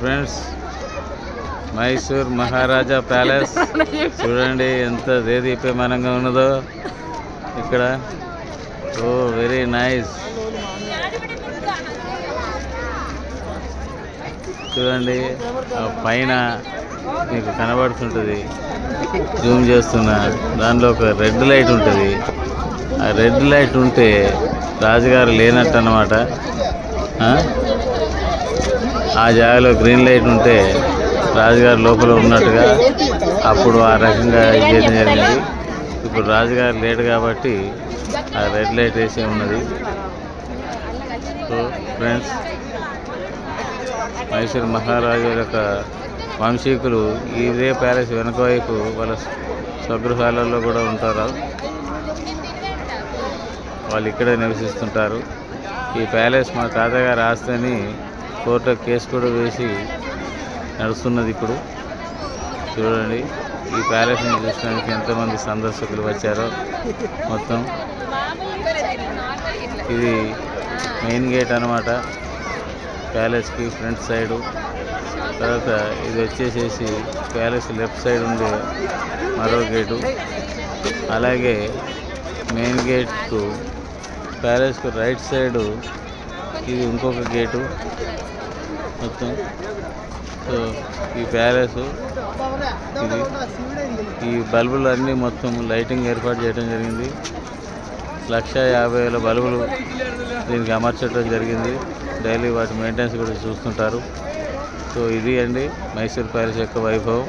Friends, Mysore మహారాజా palace చూడండి ఎంత దేదీప్యమానంగా ఉన్నదో ఇక్కడ. ఓ వెరీ నైస్. చూడండి పైన మీకు కనబడుతుంటుంది, జూమ్ చేస్తున్నా, దానిలో ఒక రెడ్ లైట్ ఉంటుంది. ఆ రెడ్ లైట్ ఉంటే రాజుగారు లేనట్టు అన్నమాట. ఆ జాగాలో గ్రీన్ లైట్ ఉంటే రాజుగారు లోపల ఉన్నట్టుగా. అప్పుడు ఆ రకంగా చేయడం జరిగింది. ఇప్పుడు రాజుగారు లేడు కాబట్టి ఆ రెడ్ లైట్ వేసే ఉన్నది. సో ఫ్రెండ్స్, మైసూర్ మహారాజు యొక్క వంశీకులు ఇదే ప్యాలెస్ వెనుక వైపు వాళ్ళ స్వగృహాలలో కూడా ఉంటారు. వాళ్ళు ఇక్కడే నివసిస్తుంటారు. ఈ ప్యాలెస్ మా తాతగారు ఆస్తని కోర్టులో కేసు కూడా వేసి నడుస్తున్నది ఇప్పుడు. చూడండి ఈ ప్యాలెస్ని చూసడానికి ఎంతమంది సందర్శకులు వచ్చారో. మొత్తం ఇది మెయిన్ గేట్ అన్నమాట ప్యాలెస్కి ఫ్రంట్ సైడు. తర్వాత ఇది వచ్చేసేసి ప్యాలెస్ లెఫ్ట్ సైడ్ ఉండే మరో గేటు. అలాగే మెయిన్ గేట్కు ప్యాలెస్కు రైట్ సైడు ఇది ఇంకొక గేటు మొత్తం. సో ఈ ప్యాలెస్ ఇది, ఈ బల్బులు అన్నీ మొత్తం లైటింగ్ ఏర్పాటు చేయడం జరిగింది. 150,000 బల్బులు దీనికి అమర్చడం జరిగింది. డైలీ వాటి మెయింటెనెన్స్ కూడా చూస్తుంటారు. సో ఇది అండి మైసూర్ ప్యాలెస్ యొక్క వైభవం.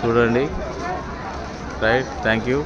చూడండి. Right, thank you.